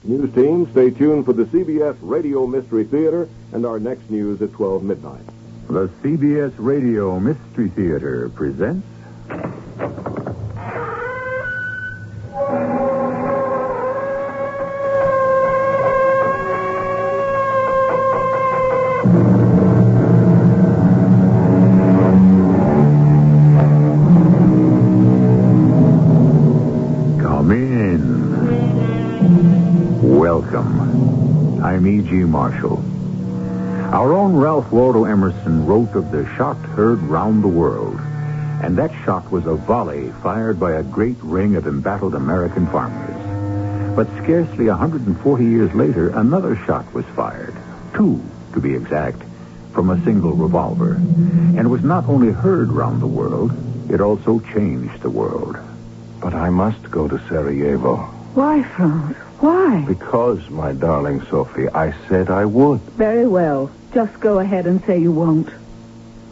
News team, stay tuned for the CBS Radio Mystery Theater and our next news at 12 midnight. The CBS Radio Mystery Theater presents... Come in. Welcome. I'm E.G. Marshall. Our own Ralph Waldo Emerson wrote of the shot heard round the world, and that shot was a volley fired by a great ring of embattled American farmers. But scarcely 140 years later, another shot was fired, 2, to be exact, from a single revolver, and was not only heard round the world, it also changed the world. But I must go to Sarajevo. Why, Franz? Why? Because, my darling Sophie, I said I would. Very well. Just go ahead and say you won't.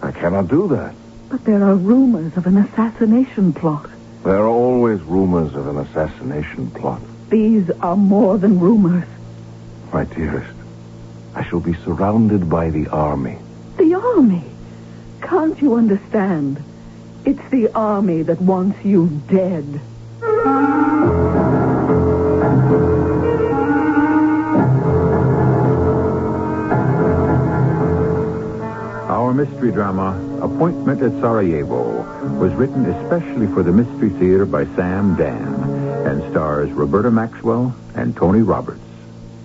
I cannot do that. But there are rumors of an assassination plot. There are always rumors of an assassination plot. These are more than rumors. My dearest, I shall be surrounded by the army. The army? Can't you understand? It's the army that wants you dead. Our mystery drama, Appointment at Sarajevo, was written especially for the Mystery Theater by Sam Dan and stars Roberta Maxwell and Tony Roberts.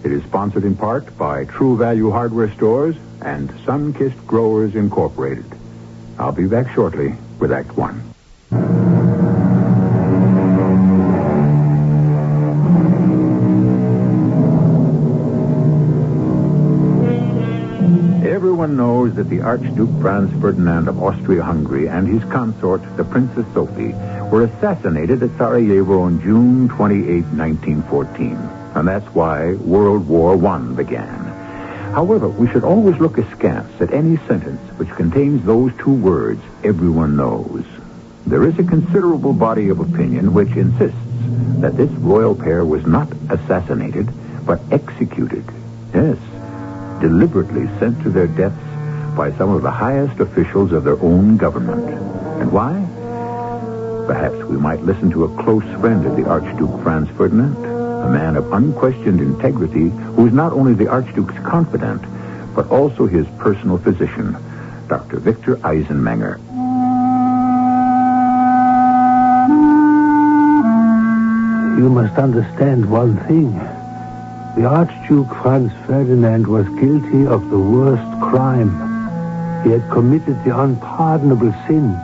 It is sponsored in part by True Value Hardware Stores and Sun-Kissed Growers Incorporated. I'll be back shortly with Act One. Everyone knows that the Archduke Franz Ferdinand of Austria-Hungary and his consort, the Princess Sophie, were assassinated at Sarajevo on June 28, 1914. And that's why World War I began. However, we should always look askance at any sentence which contains those two words, everyone knows. There is a considerable body of opinion which insists that this royal pair was not assassinated, but executed. Yes, deliberately sent to their deaths by some of the highest officials of their own government. And why? Perhaps we might listen to a close friend of the Archduke Franz Ferdinand, a man of unquestioned integrity who is not only the Archduke's confidant, but also his personal physician, Dr. Victor Eisenmenger. You must understand one thing. The Archduke Franz Ferdinand was guilty of the worst crime. He had committed the unpardonable sin.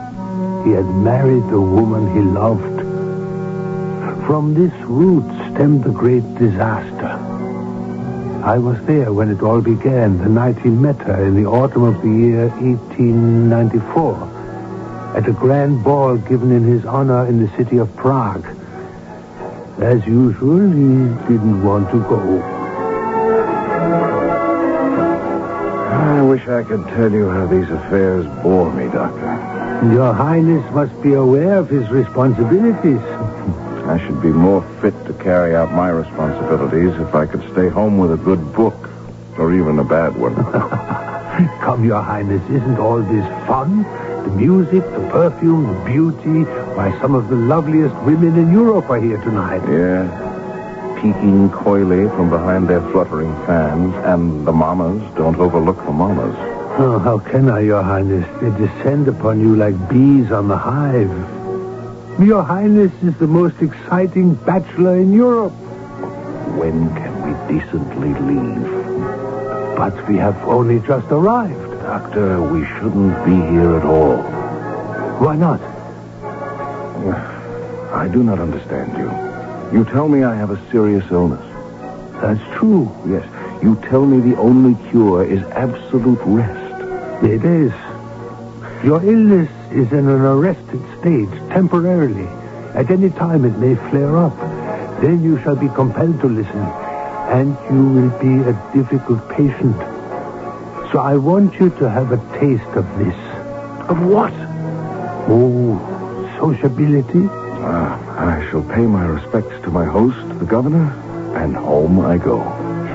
He had married the woman he loved. From this root stemmed the great disaster. I was there when it all began, the night he met her in the autumn of the year 1894, at a grand ball given in his honor in the city of Prague. As usual, he didn't want to go. I wish I could tell you how these affairs bore me, Doctor. Your Highness must be aware of his responsibilities. I should be more fit to carry out my responsibilities if I could stay home with a good book, or even a bad one. Come, Your Highness, isn't all this fun? The music, the perfume, the beauty. Why, some of the loveliest women in Europe are here tonight. Yeah, peeking coyly from behind their fluttering fans, and the mamas don't overlook the mamas. Oh, how can I, Your Highness? They descend upon you like bees on the hive. Your Highness is the most exciting bachelor in Europe. When can we decently leave? But we have only just arrived. Doctor, we shouldn't be here at all. Why not? I do not understand you. You tell me I have a serious illness. That's true. Yes, you tell me the only cure is absolute rest. It is. Your illness is in an arrested state, temporarily. At any time it may flare up. Then you shall be compelled to listen. And you will be a difficult patient. So I want you to have a taste of this. Of what? Oh, sociability. I shall pay my respects to my host, the governor, And home I go.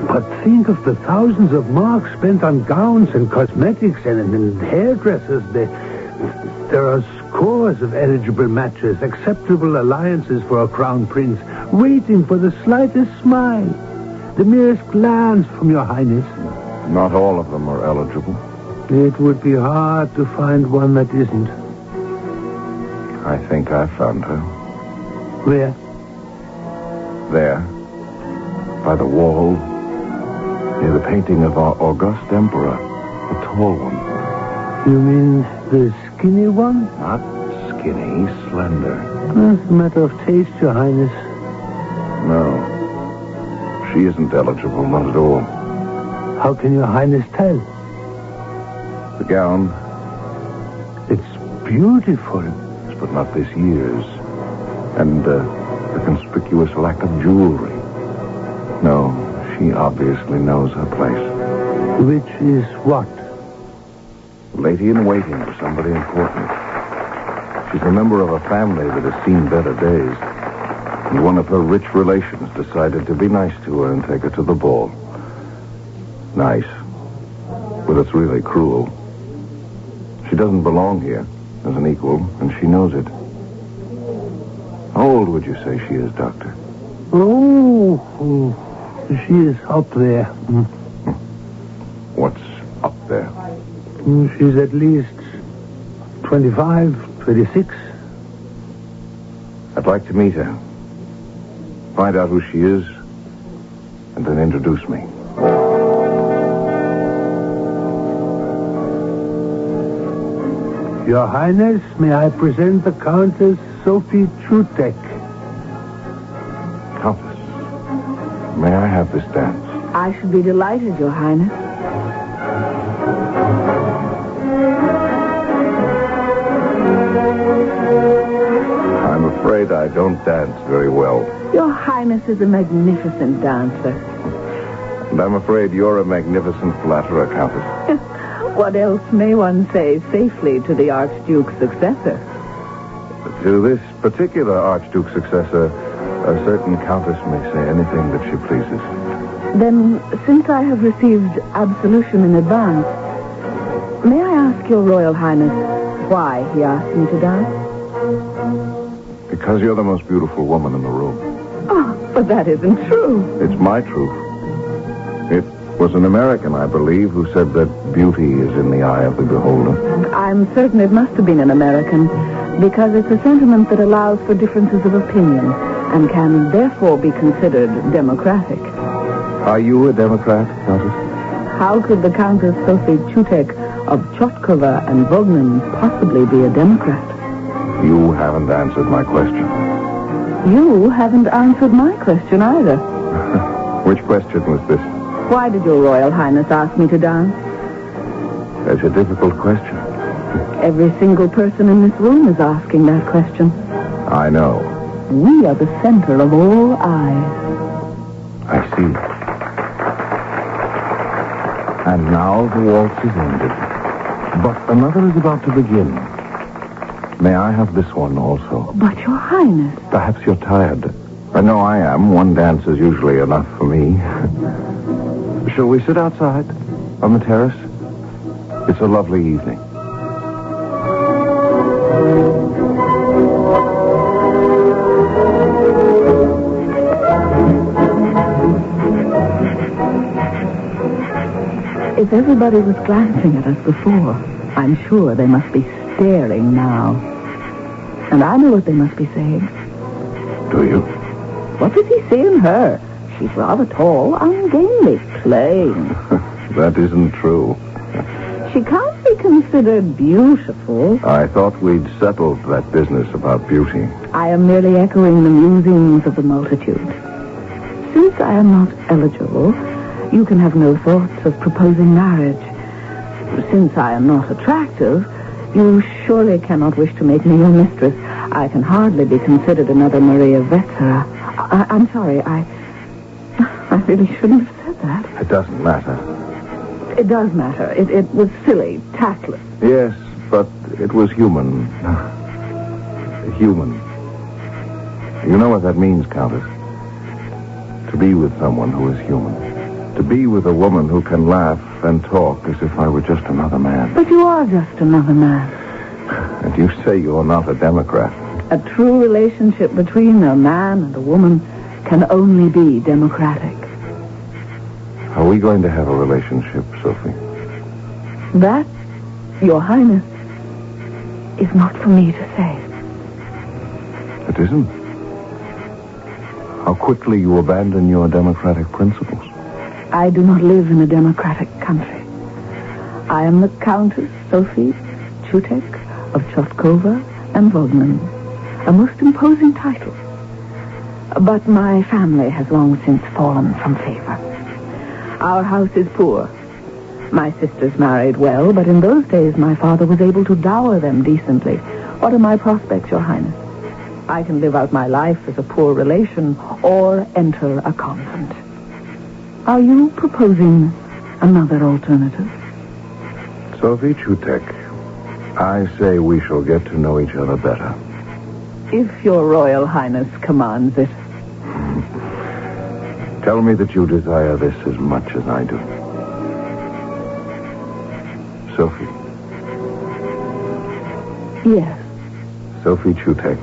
But think of the thousands of marks spent on gowns and cosmetics and hairdressers. There are scores of eligible matches, acceptable alliances for a crown prince, waiting for the slightest smile, the merest glance from your highness. Not all of them are eligible. It would be hard to find one that isn't. I think I found her. Where? There. By the wall. Near the painting of our august emperor. The tall one. You mean the skinny one? Not skinny, slender. That's a matter of taste, your highness. No. She isn't eligible, not at all. How can your highness tell? The gown. It's beautiful. But not this year's. And the conspicuous lack of jewelry. No, she obviously knows her place. Which is what? Lady-in-waiting for somebody important. She's a member of a family that has seen better days. And one of her rich relations decided to be nice to her and take her to the ball. Nice. But it's really cruel. She doesn't belong here as an equal, and she knows it. How old would you say she is, Doctor? Oh, she is up there. What's up there? She's at least 25, 26. I'd like to meet her. Find out who she is, and then introduce me. Your Highness, may I present the Countess Sophie Chutek? Countess, may I have this dance? I should be delighted, Your Highness. I'm afraid I don't dance very well. Your Highness is a magnificent dancer. And I'm afraid you're a magnificent flatterer, Countess. What else may one say safely to the Archduke's successor? To this particular Archduke's successor, a certain Countess may say anything that she pleases. Then, since I have received absolution in advance, may I ask your Royal Highness why he asked me to dance? Because you're the most beautiful woman in the room. Oh, but that isn't true. It's my truth. It was an American, I believe, who said that beauty is in the eye of the beholder. I'm certain it must have been an American, because it's a sentiment that allows for differences of opinion and can therefore be considered democratic. Are you a Democrat, Countess? How could the Countess Sophie Chutek of Chotkova and Vognin possibly be a Democrat? You haven't answered my question. You haven't answered my question either. Which question was this? Why did your Royal Highness ask me to dance? That's a difficult question. Every single person in this room is asking that question. I know. We are the center of all eyes. I see. And now the waltz is ended. But another is about to begin. May I have this one also? But, Your Highness... Perhaps you're tired. I know I am. One dance is usually enough for me. Shall we sit outside? On the terrace? It's a lovely evening. If everybody was glancing at us before, I'm sure they must be staring now. And I know what they must be saying. Do you? What does he see in her? She's rather tall, ungainly, plain. That isn't true. She can't be considered beautiful. I thought we'd settled that business about beauty. I am merely echoing the musings of the multitude. Since I am not eligible, you can have no thoughts of proposing marriage. Since I am not attractive, you surely cannot wish to make me your mistress. I can hardly be considered another Maria Wetzera. I'm sorry, I really shouldn't have said that. It doesn't matter. It does matter. It was silly, tactless. Yes, but it was human. Human. You know what that means, Countess? To be with someone who is human. To be with a woman who can laugh and talk as if I were just another man. But you are just another man. And you say you're not a Democrat. A true relationship between a man and a woman can only be democratic. Are we going to have a relationship, Sophie? That, Your Highness, is not for me to say. It isn't? How quickly you abandon your democratic principles. I do not live in a democratic country. I am the Countess Sophie Chutek of Chostkova and Vodman, a most imposing title. But my family has long since fallen from favor. Our house is poor. My sisters married well, but in those days my father was able to dower them decently. What are my prospects, Your Highness? I can live out my life as a poor relation or enter a convent. Are you proposing another alternative? Sophie Chutek, I say we shall get to know each other better. If Your Royal Highness commands it. Tell me that you desire this as much as I do. Sophie. Yes. Sophie Chutek,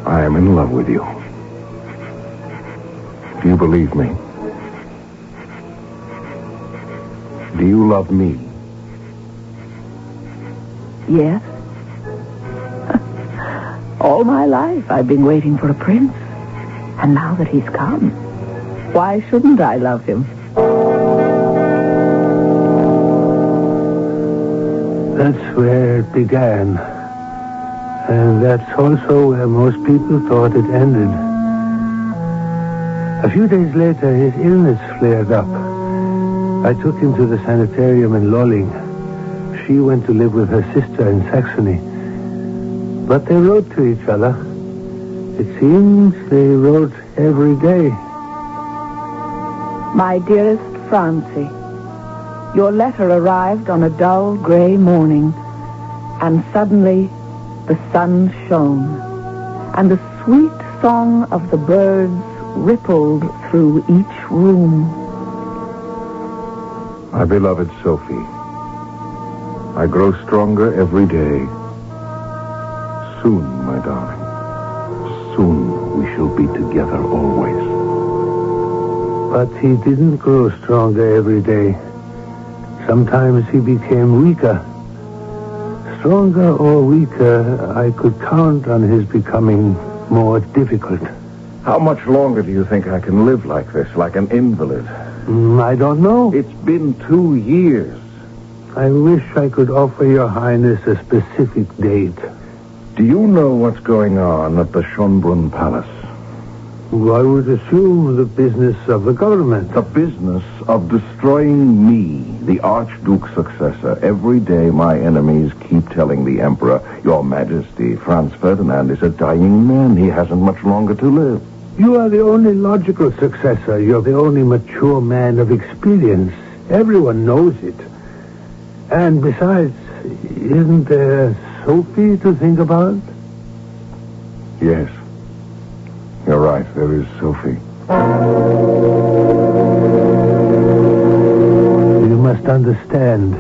I am in love with you. Do you believe me? Do you love me? Yes. All my life I've been waiting for a prince. And now that he's come, why shouldn't I love him? That's where it began. And that's also where most people thought it ended. A few days later, his illness flared up. I took him to the sanitarium in Lolling. She went to live with her sister in Saxony. But they wrote to each other. It seems they wrote every day. My dearest Francie, your letter arrived on a dull gray morning, and suddenly the sun shone, and the sweet song of the birds rippled through each room. My beloved Sophie, I grow stronger every day. Soon, my darling, soon we shall be together always. But he didn't grow stronger every day. Sometimes he became weaker. Stronger or weaker, I could count on his becoming more difficult. How much longer do you think I can live like this, like an invalid? I don't know. It's been 2 years. I wish I could offer Your Highness a specific date. Do you know what's going on at the Schönbrunn Palace? I would assume the business of the government. The business of destroying me, the Archduke's successor. Every day my enemies keep telling the Emperor, Your Majesty, Franz Ferdinand is a dying man. He hasn't much longer to live. You are the only logical successor. You're the only mature man of experience. Everyone knows it. And besides, isn't there Sophie to think about? Yes. You're right, there is Sophie. You must understand,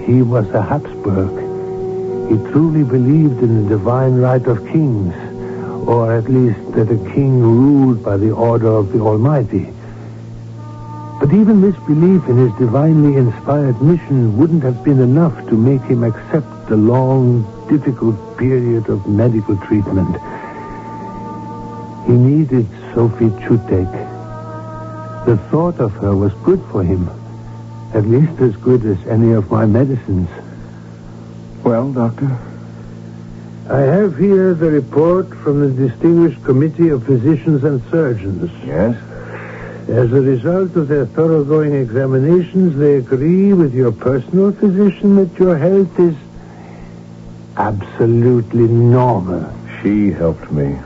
he was a Habsburg. He truly believed in the divine right of kings, or at least that a king ruled by the order of the Almighty. But even this belief in his divinely inspired mission wouldn't have been enough to make him accept the long, difficult period of medical treatment. He needed Sophie Chutek. The thought of her was good for him, at least as good as any of my medicines. Well, Doctor? I have here the report from the Distinguished Committee of Physicians and Surgeons. Yes? As a result of their thoroughgoing examinations, they agree with your personal physician that your health is absolutely normal. She helped me.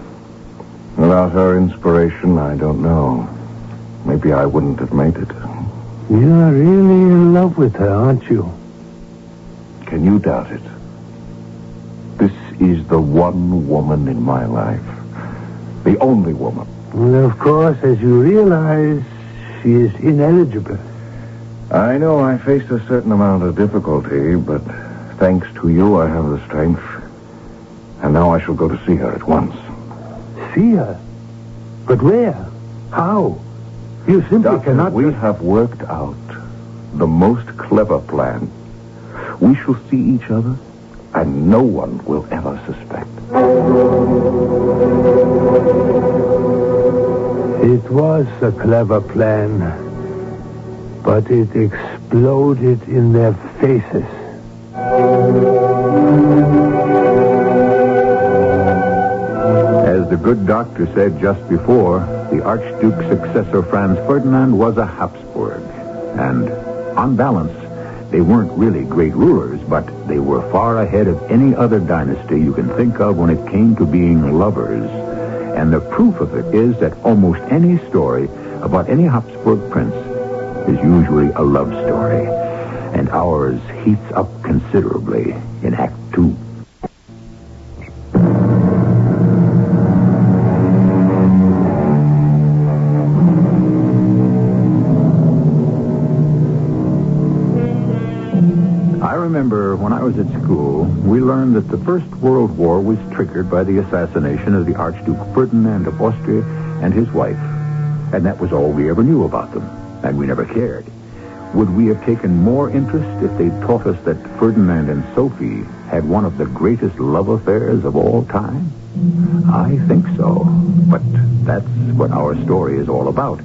Without her inspiration, I don't know. Maybe I wouldn't have made it. You're really in love with her, aren't you? Can you doubt it? This is the one woman in my life. The only woman. And of course, as you realize, she is ineligible. I know I faced a certain amount of difficulty, but thanks to you, I have the strength. And now I shall go to see her at once. See her? But where? How? You simply Doctor, cannot... we have worked out the most clever plan. We shall see each other, and no one will ever suspect. It was a clever plan, but it exploded in their faces. As the good doctor said just before, the Archduke's successor, Franz Ferdinand, was a Habsburg. And, on balance, they weren't really great rulers, but they were far ahead of any other dynasty you can think of when it came to being lovers. And the proof of it is that almost any story about any Habsburg prince is usually a love story. And ours heats up considerably in Act 2. I remember when I was at school, we learned that the First World War was triggered by the assassination of the Archduke Ferdinand of Austria and his wife. And that was all we ever knew about them, and we never cared. Would we have taken more interest if they'd taught us that Ferdinand and Sophie had one of the greatest love affairs of all time? I think so, but that's what our story is all about.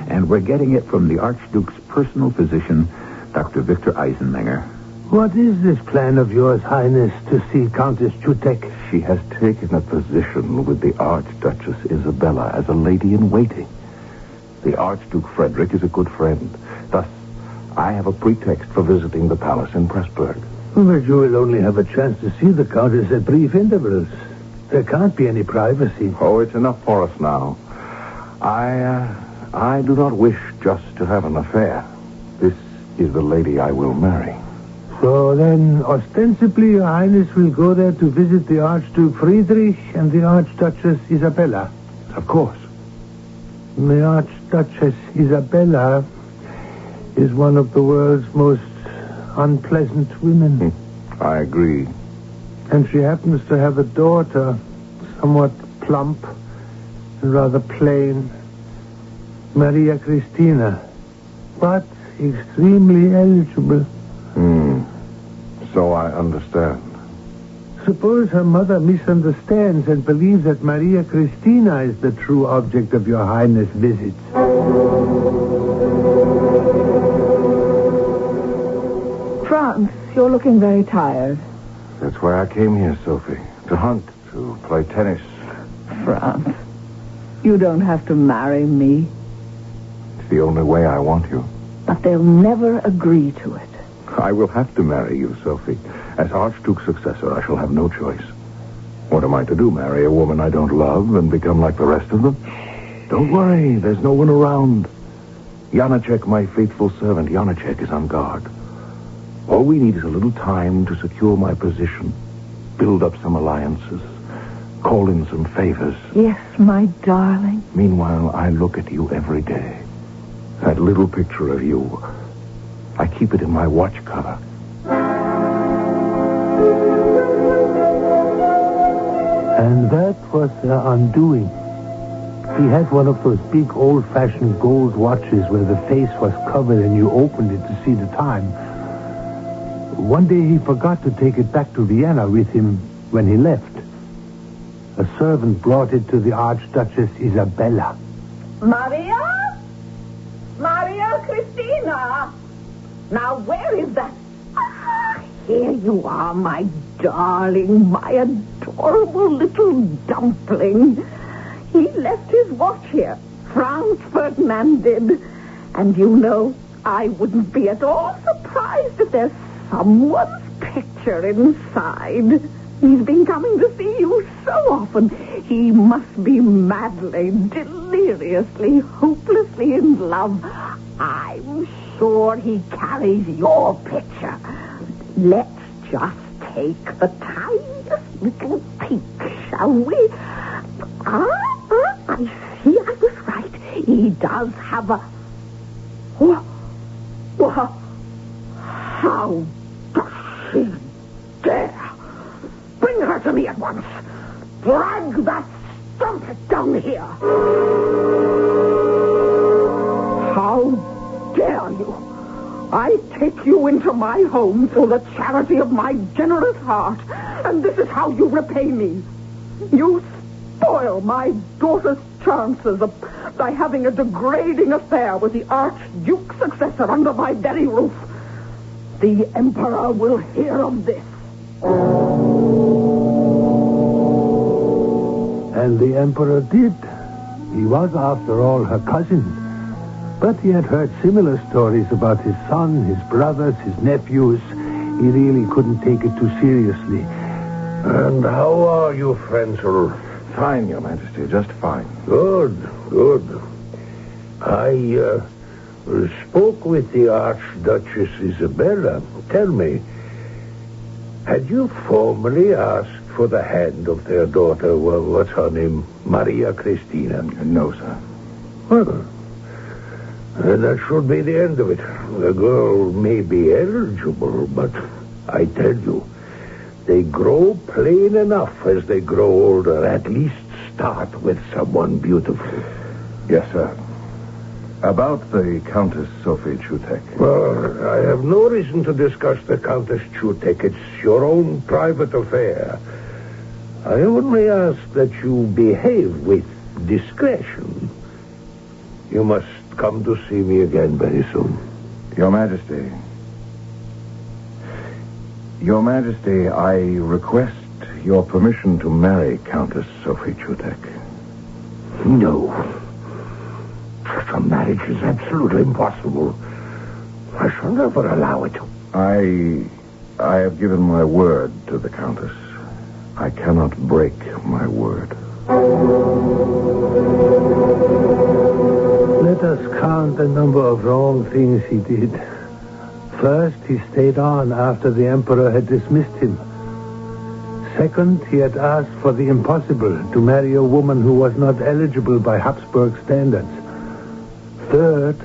And we're getting it from the Archduke's personal physician, Dr. Victor Eisenmenger. What is this plan of yours, Highness, to see Countess Chutek? She has taken a position with the Archduchess Isabella as a lady-in-waiting. The Archduke Frederick is a good friend. Thus, I have a pretext for visiting the palace in Pressburg. But you will only have a chance to see the Countess at brief intervals. There can't be any privacy. Oh, it's enough for us now. I do not wish just to have an affair. This is the lady I will marry. So then, ostensibly, Your Highness will go there to visit the Archduke Friedrich and the Archduchess Isabella. Of course. The Archduchess Isabella is one of the world's most unpleasant women. I agree. And she happens to have a daughter, somewhat plump and rather plain, Maria Christina, but extremely eligible. So I understand. Suppose her mother misunderstands and believes that Maria Christina is the true object of Your Highness' visits. Franz, you're looking very tired. That's why I came here, Sophie. To hunt, to play tennis. Franz, you don't have to marry me. It's the only way I want you. But they'll never agree to it. I will have to marry you, Sophie. As Archduke's successor, I shall have no choice. What am I to do, marry a woman I don't love and become like the rest of them? Don't worry, there's no one around. Janacek, my faithful servant, Janacek is on guard. All we need is a little time to secure my position, build up some alliances, call in some favors. Yes, my darling. Meanwhile, I look at you every day. That little picture of you, I keep it in my watch cover. And that was their undoing. He had one of those big old-fashioned gold watches where the face was covered and you opened it to see the time. One day he forgot to take it back to Vienna with him when he left. A servant brought it to the Archduchess Isabella. Maria? Maria Christina? Now, where is that? Here you are, my darling, my adorable little dumpling. He left his watch here. Franz Ferdinand did. And you know, I wouldn't be at all surprised if there's someone's picture inside. He's been coming to see you so often. He must be madly, deliriously, hopelessly in love. I'm sure he carries your picture. Let's just take the tiniest little peek, shall we? I He does have a... How does she dare? Bring her to me at once. Drag that strumpet down here. How dare you? I take you into my home through the charity of my generous heart, and this is how you repay me. You spoil my daughter's chances by having a degrading affair with the Archduke's successor under my very roof. The Emperor will hear of this. And the Emperor did. He was, after all, her cousin. But he had heard similar stories about his son, his brothers, his nephews. He really couldn't take it too seriously. And how are you, Frenzel? Fine, Your Majesty, just fine. Good. I spoke with the Archduchess Isabella. Tell me, had you formally asked for the hand of their daughter, what's her name, Maria Cristina? No, sir. Well, that should be the end of it. The girl may be eligible, but I tell you, they grow plain enough as they grow older. At least start with someone beautiful. Yes, sir. About the Countess Sophie Chutek. Well, I have no reason to discuss the Countess Chutek. It's your own private affair. I only ask that you behave with discretion. You must come to see me again very soon. Your Majesty, I request your permission to marry Countess Sophie Chutek. No. Such a marriage is absolutely impossible. I shall never allow it. I have given my word to the Countess. I cannot break my word. Let us count the number of wrong things he did. First, he stayed on after the Emperor had dismissed him. Second, he had asked for the impossible, to marry a woman who was not eligible by Habsburg standards. Third,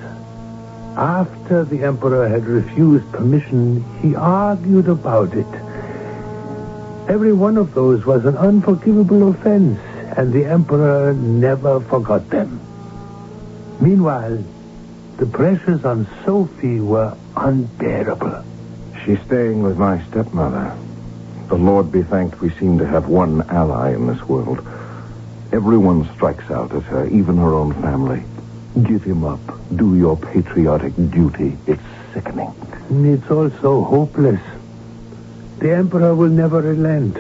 after the Emperor had refused permission, he argued about it. Every one of those was an unforgivable offense, and the Emperor never forgot them. Meanwhile, the pressures on Sophie were unbearable. She's staying with my stepmother. The Lord be thanked we seem to have one ally in this world. Everyone strikes out at her, even her own family. Give him up. Do your patriotic duty. It's sickening. It's also hopeless. The Emperor will never relent.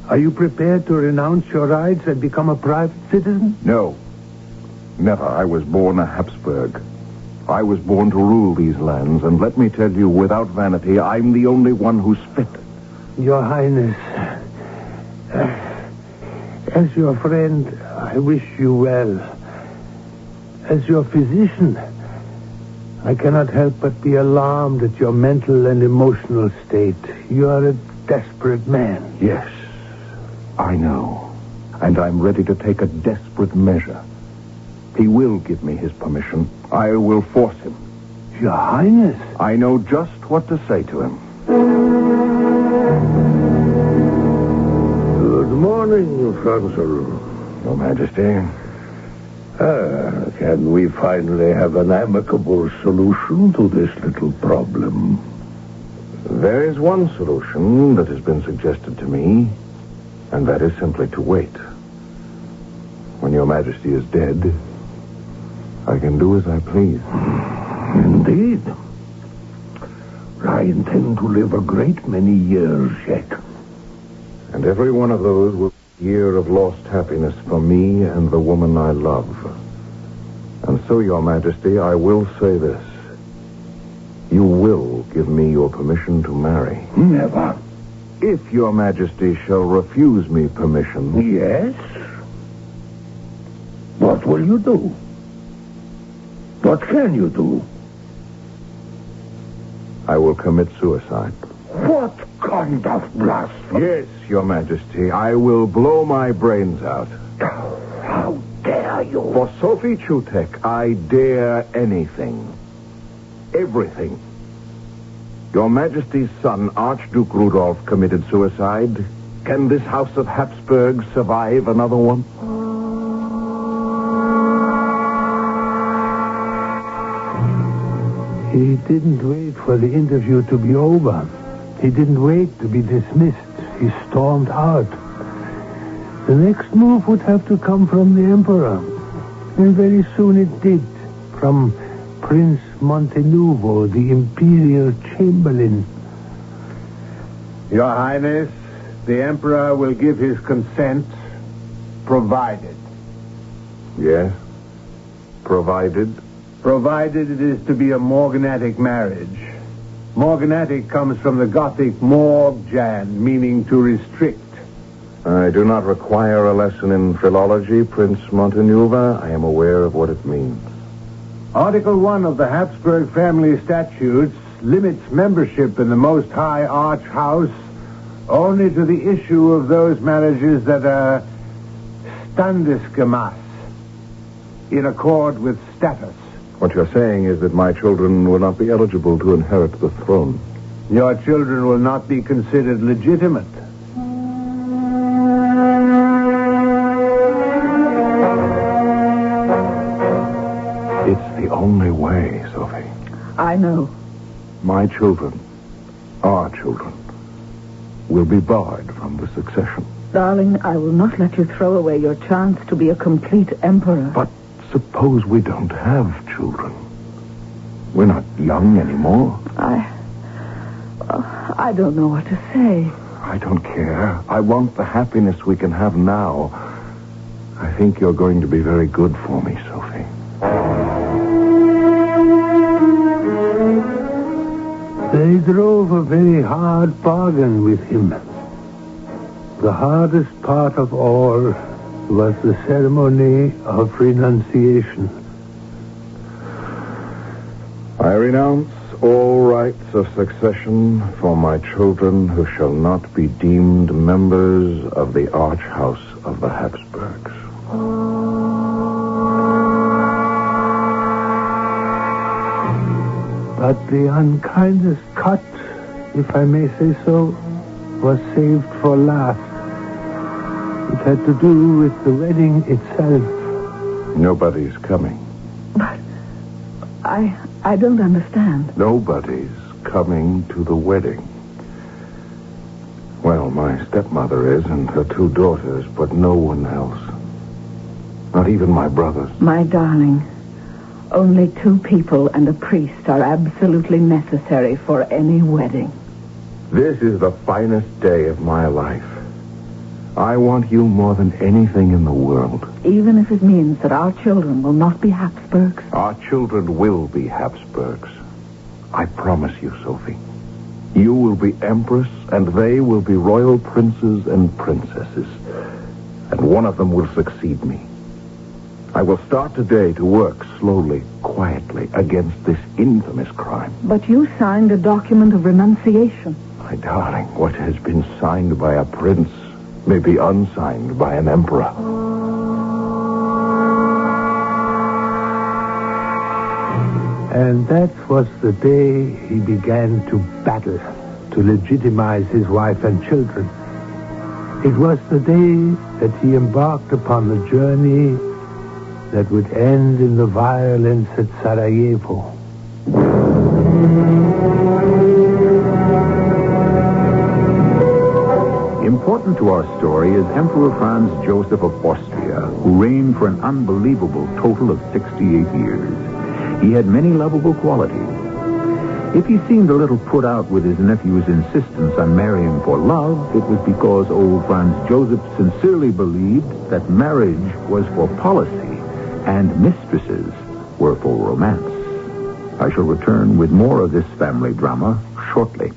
Are you prepared to renounce your rights and become a private citizen? No. Never. I was born a Habsburg. I was born to rule these lands, and let me tell you, without vanity, I'm the only one who's fit. Your Highness, as your friend, I wish you well. As your physician, I cannot help but be alarmed at your mental and emotional state. You are a desperate man. Yes, I know. And I'm ready to take a desperate measure. He will give me his permission. I will force him. Your Highness. I know just what to say to him. Good morning, Frenzel. Your Majesty. Can we finally have an amicable solution to this little problem? There is one solution that has been suggested to me, and that is simply to wait. When Your Majesty is dead, I can do as I please. Indeed. I intend to live a great many years yet. And every one of those will be a year of lost happiness for me and the woman I love. And so, Your Majesty, I will say this. You will give me your permission to marry. Never. If Your Majesty shall refuse me permission... Yes? What will you do? What can you do? I will commit suicide. What kind of blasphemy? Yes, Your Majesty, I will blow my brains out. How dare you? For Sophie Chutek, I dare anything. Everything. Your Majesty's son, Archduke Rudolph, committed suicide. Can this House of Habsburg survive another one? He didn't wait for the interview to be over. He didn't wait to be dismissed. He stormed out. The next move would have to come from the Emperor. And very soon it did. From Prince Montenuvo, the Imperial Chamberlain. Your Highness, the Emperor will give his consent, provided. Yes? Provided? Provided it is to be a morganatic marriage. Morganatic comes from the Gothic morgjan, meaning to restrict. I do not require a lesson in philology, Prince Montenuva. I am aware of what it means. Article 1 of the Habsburg family statutes limits membership in the Most High Arch House only to the issue of those marriages that are standesgemäß, in accord with status. What you're saying is that my children will not be eligible to inherit the throne. Your children will not be considered legitimate. It's the only way, Sophie. I know. My children, our children, will be barred from the succession. Darling, I will not let you throw away your chance to be a complete emperor. But suppose we don't have children. We're not young anymore. I don't know what to say. I don't care. I want the happiness we can have now. I think you're going to be very good for me, Sophie. They drove a very hard bargain with him. The hardest part of all was the ceremony of renunciation. I renounce all rights of succession for my children who shall not be deemed members of the Arch House of the Habsburgs. But the unkindest cut, if I may say so, was saved for last. It had to do with the wedding itself. Nobody's coming. But I don't understand. Nobody's coming to the wedding. Well, my stepmother is, and her two daughters, but no one else. Not even my brothers. My darling, only 2 people and a priest are absolutely necessary for any wedding. This is the finest day of my life. I want you more than anything in the world. Even if it means that our children will not be Habsburgs? Our children will be Habsburgs. I promise you, Sophie. You will be empress, and they will be royal princes and princesses. And one of them will succeed me. I will start today to work slowly, quietly, against this infamous crime. But you signed a document of renunciation. My darling, what has been signed by a prince may be unsigned by an emperor. And that was the day he began to battle to legitimize his wife and children. It was the day that he embarked upon the journey that would end in the violence at Sarajevo. Important to our story is Emperor Franz Joseph of Austria, who reigned for an unbelievable total of 68 years. He had many lovable qualities. If he seemed a little put out with his nephew's insistence on marrying for love, it was because old Franz Joseph sincerely believed that marriage was for policy and mistresses were for romance. I shall return with more of this family drama shortly.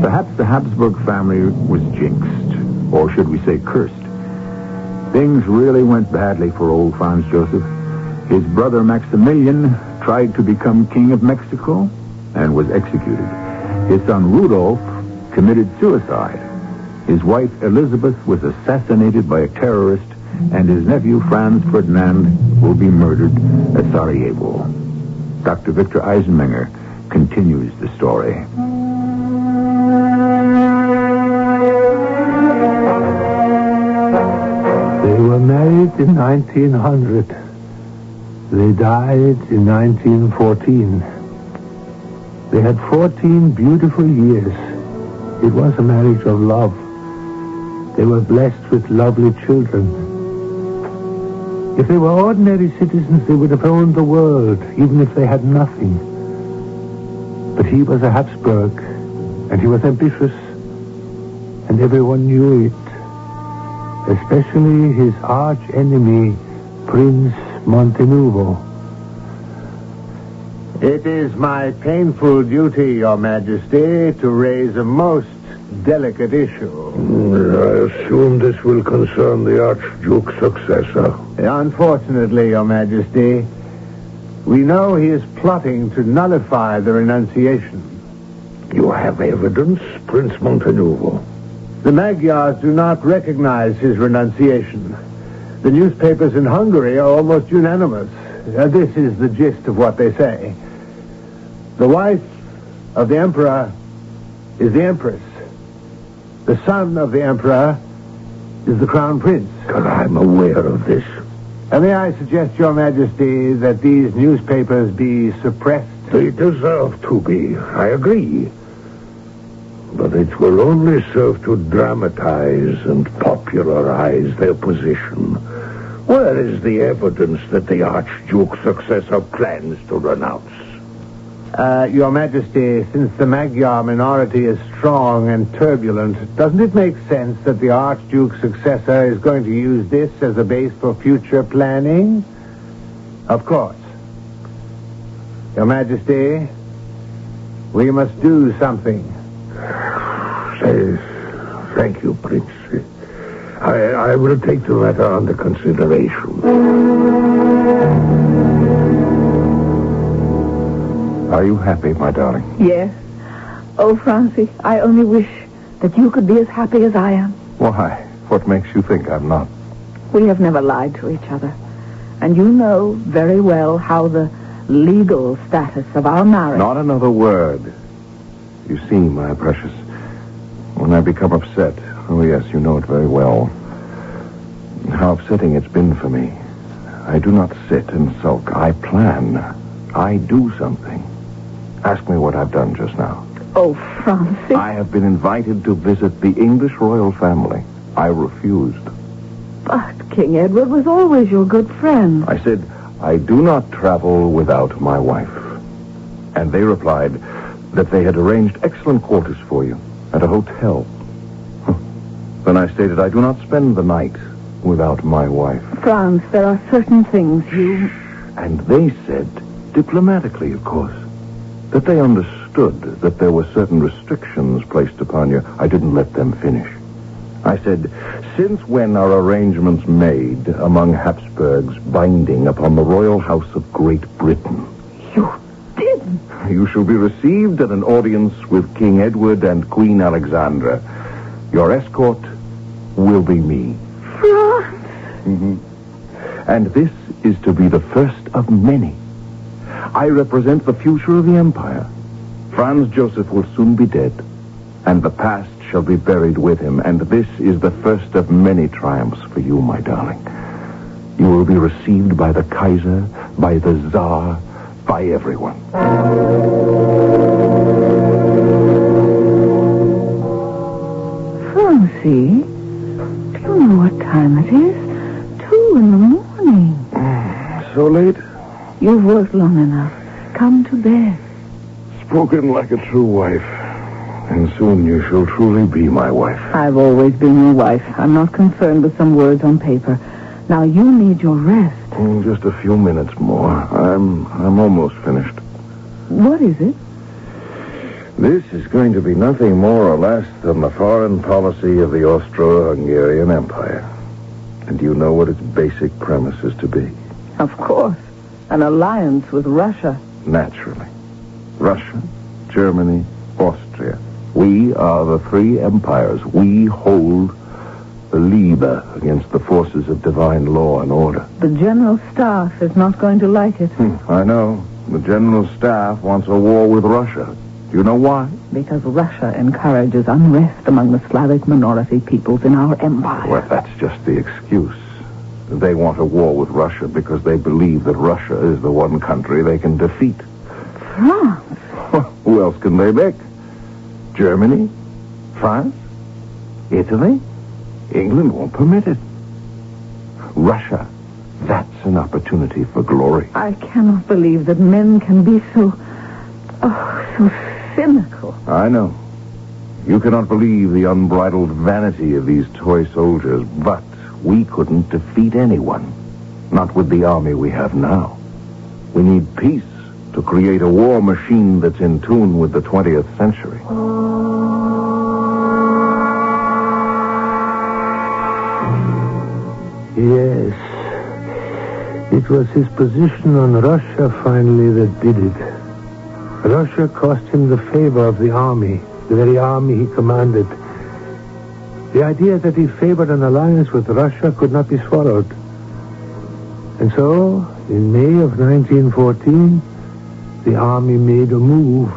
Perhaps the Habsburg family was jinxed, or should we say cursed. Things really went badly for old Franz Joseph. His brother Maximilian tried to become king of Mexico and was executed. His son Rudolf committed suicide. His wife Elizabeth was assassinated by a terrorist, and his nephew Franz Ferdinand will be murdered at Sarajevo. Dr. Victor Eisenmenger continues the story. They were married in 1900. They died in 1914. They had 14 beautiful years. It was a marriage of love. They were blessed with lovely children. If they were ordinary citizens, they would have owned the world, even if they had nothing. But he was a Habsburg, and he was ambitious, and everyone knew it. Especially his arch enemy, Prince Montenuvo. It is my painful duty, Your Majesty, to raise a most delicate issue. I assume this will concern the Archduke's successor. Unfortunately, Your Majesty, we know he is plotting to nullify the renunciation. You have evidence, Prince Montenuvo? The Magyars do not recognize his renunciation. The newspapers in Hungary are almost unanimous. This is the gist of what they say. The wife of the emperor is the empress. The son of the emperor is the crown prince. But I'm aware of this. May I suggest, Your Majesty, that these newspapers be suppressed? They deserve to be. I agree. But it will only serve to dramatize and popularize their position. Where is the evidence that the Archduke's successor plans to renounce? Your Majesty, since the Magyar minority is strong and turbulent, doesn't it make sense that the Archduke's successor is going to use this as a base for future planning? Of course. Your Majesty, we must do something. Thank you, Prince. I will take the matter under consideration. Are you happy, my darling? Yes. Oh, Francie, I only wish that you could be as happy as I am. Why? What makes you think I'm not? We have never lied to each other. And you know very well how the legal status of our marriage... Not another word. You see, my precious, when I become upset, oh yes, you know it very well, how upsetting it's been for me. I do not sit and sulk. I plan. I do something. Ask me what I've done just now. Oh, Francis. I have been invited to visit the English royal family. I refused. But King Edward was always your good friend. I said, I do not travel without my wife. And they replied that they had arranged excellent quarters for you at a hotel. Then I stated I do not spend the night without my wife. Franz, there are certain things you... And they said, diplomatically, of course, that they understood that there were certain restrictions placed upon you. I didn't let them finish. I said, since when are arrangements made among Habsburgs binding upon the royal house of Great Britain? You didn't. You shall be received at an audience with King Edward and Queen Alexandra. Your escort will be me. Franz! Mm-hmm. And this is to be the first of many. I represent the future of the empire. Franz Joseph will soon be dead, and the past shall be buried with him, and this is the first of many triumphs for you, my darling. You will be received by the Kaiser, by the Tsar, by everyone. Francie, do you know what time it is? 2 in the morning. So late? You've worked long enough. Come to bed. Spoken like a true wife. And soon you shall truly be my wife. I've always been your wife. I'm not concerned with some words on paper. Now you need your rest. Just a few minutes more. I'm almost finished. What is it? This is going to be nothing more or less than the foreign policy of the Austro-Hungarian Empire. And do you know what its basic premise is to be? Of course. An alliance with Russia. Naturally. Russia, Germany, Austria. We are the three empires. We hold the Liebe against the forces of divine law and order. The General Staff is not going to like it. I know. The General Staff wants a war with Russia. Do you know why? Because Russia encourages unrest among the Slavic minority peoples in our empire. Well, that's just the excuse. They want a war with Russia because they believe that Russia is the one country they can defeat. France? Who else can they pick? Germany? France? Italy? England won't permit it. Russia. That's an opportunity for glory. I cannot believe that men can be so cynical. I know. You cannot believe the unbridled vanity of these toy soldiers, but we couldn't defeat anyone. Not with the army we have now. We need peace to create a war machine that's in tune with the 20th century. Yes. It was his position on Russia finally that did it. Russia cost him the favor of the army, the very army he commanded. The idea that he favored an alliance with Russia could not be swallowed. And so, in May of 1914, the army made a move.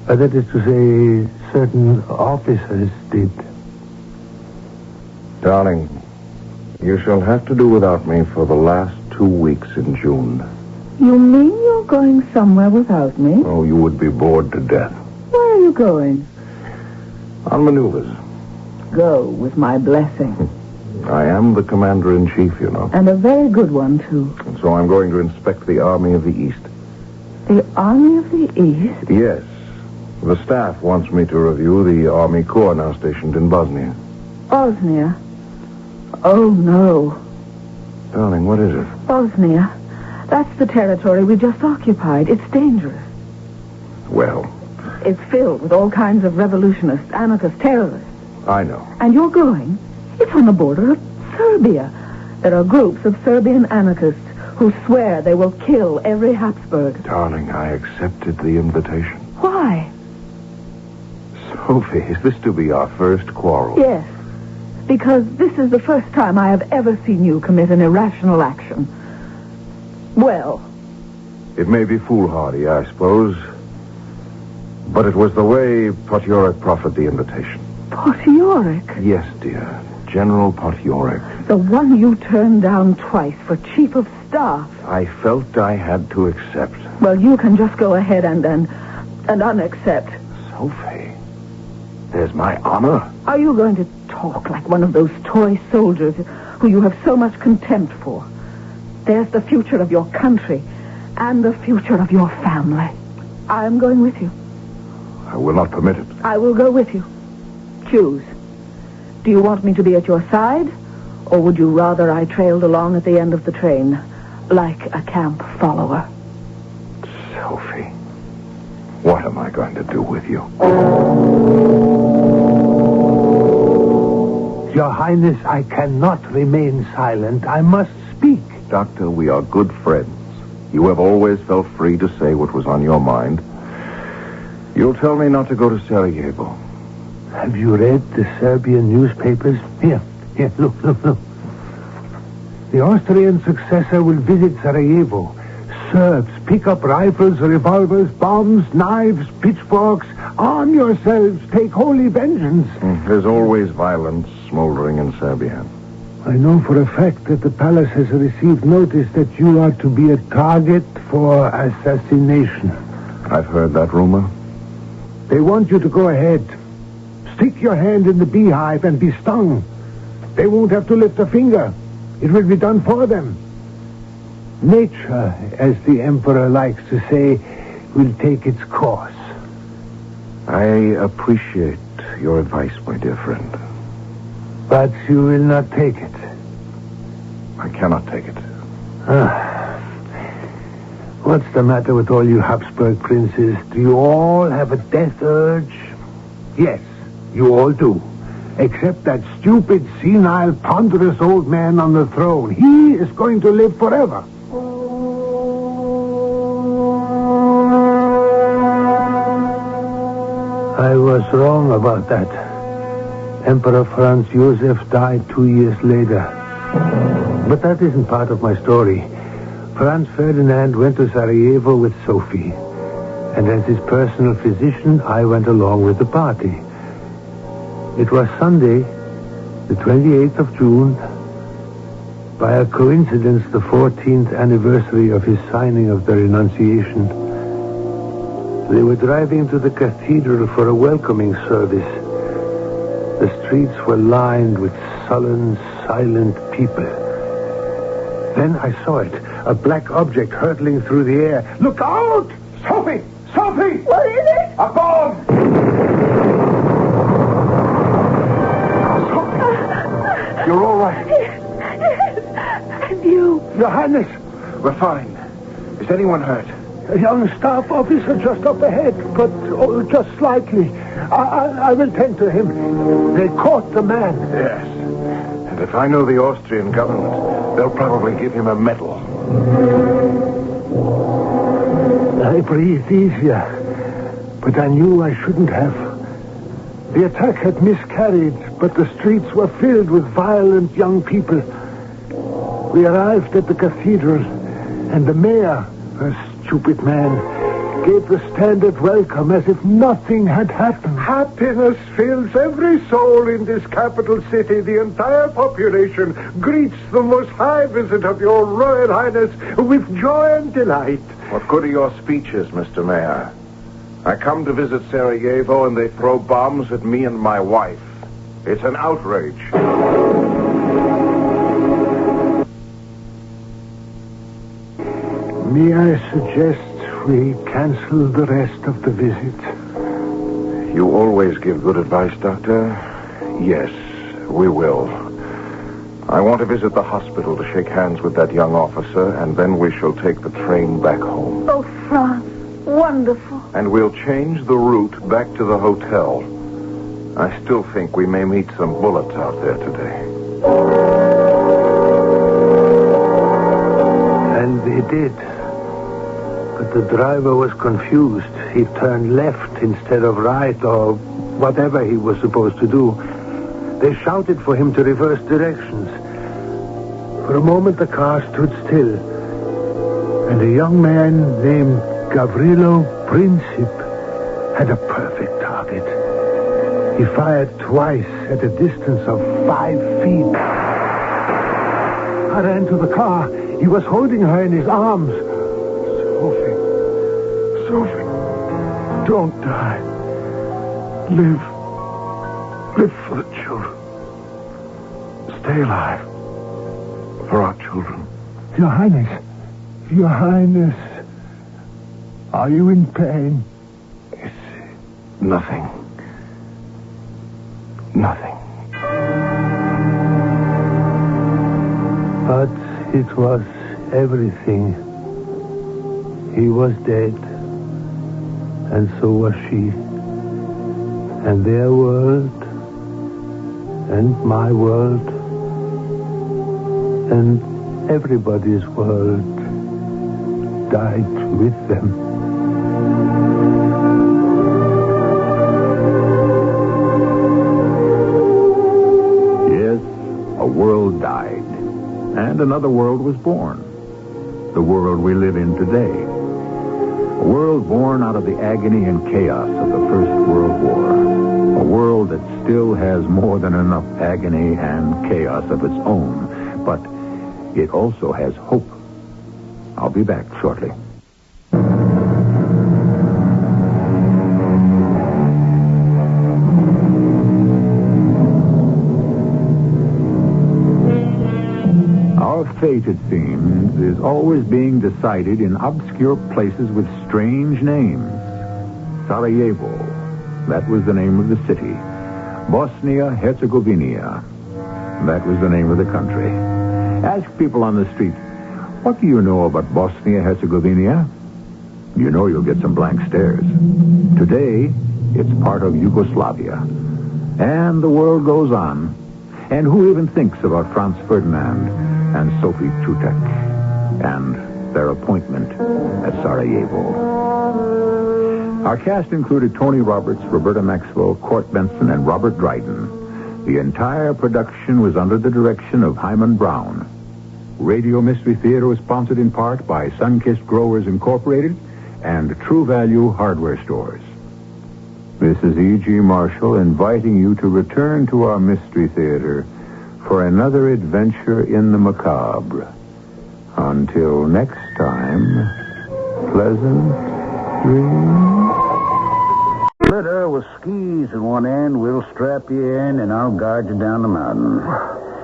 That is to say, certain officers did. Darling, you shall have to do without me for the last 2 weeks in June. You mean you're going somewhere without me? Oh, you would be bored to death. Where are you going? On maneuvers. Go with my blessing. I am the commander-in-chief, you know. And a very good one, too. And so I'm going to inspect the Army of the East. The Army of the East? Yes. The staff wants me to review the Army Corps now stationed in Bosnia. Bosnia? Oh, no. Darling, what is it? Bosnia. That's the territory we just occupied. It's dangerous. Well, It's filled with all kinds of revolutionists, anarchists, terrorists. I know. And you're going? It's on the border of Serbia. There are groups of Serbian anarchists who swear they will kill every Habsburg. Darling, I accepted the invitation. Why? Sophie, is this to be our first quarrel? Yes, because this is the first time I have ever seen you commit an irrational action. Well, It may be foolhardy, I suppose. But it was the way Potiorek proffered the invitation. Potiorek? Yes, dear. General Potiorek. The one you turned down twice for chief of staff. I felt I had to accept. Well, you can just go ahead and unaccept. Sophie, there's my honor. Are you going to talk like one of those toy soldiers who you have so much contempt for? There's the future of your country and the future of your family. I'm going with you. I will not permit it. I will go with you. Choose. Do you want me to be at your side, or would you rather I trailed along at the end of the train, like a camp follower? Sophie, what am I going to do with you? Your Highness, I cannot remain silent. I must speak. Doctor, we are good friends. You have always felt free to say what was on your mind. You'll tell me not to go to Sarajevo. Have you read the Serbian newspapers? Here, look. The Austrian successor will visit Sarajevo. Serbs, pick up rifles, revolvers, bombs, knives, pitchforks. Arm yourselves. Take holy vengeance. There's always violence smoldering in Serbia. I know for a fact that the palace has received notice that you are to be a target for assassination. I've heard that rumor. They want you to go ahead. Stick your hand in the beehive and be stung. They won't have to lift a finger. It will be done for them. Nature, as the emperor likes to say, will take its course. I appreciate your advice, my dear friend. But you will not take it. I cannot take it. What's the matter with all you Habsburg princes? Do you all have a death urge? Yes, you all do. Except that stupid, senile, ponderous old man on the throne. He is going to live forever. I was wrong about that. Emperor Franz Josef died 2 years later. But that isn't part of my story. Franz Ferdinand went to Sarajevo with Sophie. And as his personal physician, I went along with the party. It was Sunday, the 28th of June. By a coincidence, the 14th anniversary of his signing of the renunciation. They were driving to the cathedral for a welcoming service. The streets were lined with sullen, silent people. Then I saw it, a black object hurtling through the air. Look out! Sophie! Sophie! What is it? A bomb! Sophie! You're all right. Yes. And you? Your Highness! We're fine. Is anyone hurt? A young staff officer just up ahead, but just slightly. I will tend to him. They caught the man. Yes. And if I know the Austrian government, they'll probably give him a medal. I breathed easier, but I knew I shouldn't have. The attack had miscarried, but the streets were filled with violent young people. We arrived at the cathedral, and the mayor, a stupid man, gave the standard welcome as if nothing had happened. Happiness fills every soul in this capital city. The entire population greets the most high visit of your Royal Highness with joy and delight. What good are your speeches, Mr. Mayor? I come to visit Sarajevo and they throw bombs at me and my wife. It's an outrage. May I suggest we cancel the rest of the visit? You always give good advice, Doctor. Yes, we will. I want to visit the hospital to shake hands with that young officer, and then we shall take the train back home. Oh, Franz, wonderful. And we'll change the route back to the hotel. I still think we may meet some bullets out there today. And they did. But the driver was confused. He turned left instead of right, or whatever he was supposed to do. They shouted for him to reverse directions. For a moment, the car stood still. And a young man named Gavrilo Princip had a perfect target. He fired twice at a distance of 5 feet. I ran to the car. He was holding her in his arms. Sophie, don't die. Live for the children. Stay alive for our children. Your Highness, are you in pain? Nothing. But it was everything. He was dead. And so was she. And their world, and my world, and everybody's world died with them. Yes, a world died, and another world was born. The world we live in today. A world born out of the agony and chaos of the First World War. A world that still has more than enough agony and chaos of its own, but it also has hope. I'll be back shortly. Our fate, it seems, is always being decided in obscure places with strange names. Sarajevo, that was the name of the city. Bosnia-Herzegovina, that was the name of the country. Ask people on the street, what do you know about Bosnia-Herzegovina? You know you'll get some blank stares. Today, it's part of Yugoslavia. And the world goes on. And who even thinks about Franz Ferdinand and Sophie Chutek and their appointment at Sarajevo? Our cast included Tony Roberts, Roberta Maxwell, Court Benson, and Robert Dryden. The entire production was under the direction of Hyman Brown. Radio Mystery Theater was sponsored in part by Sunkist Growers Incorporated and True Value Hardware Stores. This is E.G. Marshall inviting you to return to our Mystery Theater for another adventure in the macabre. Until next time, pleasant dreams. Flitter, with skis in one end, we'll strap you in and I'll guide you down the mountain.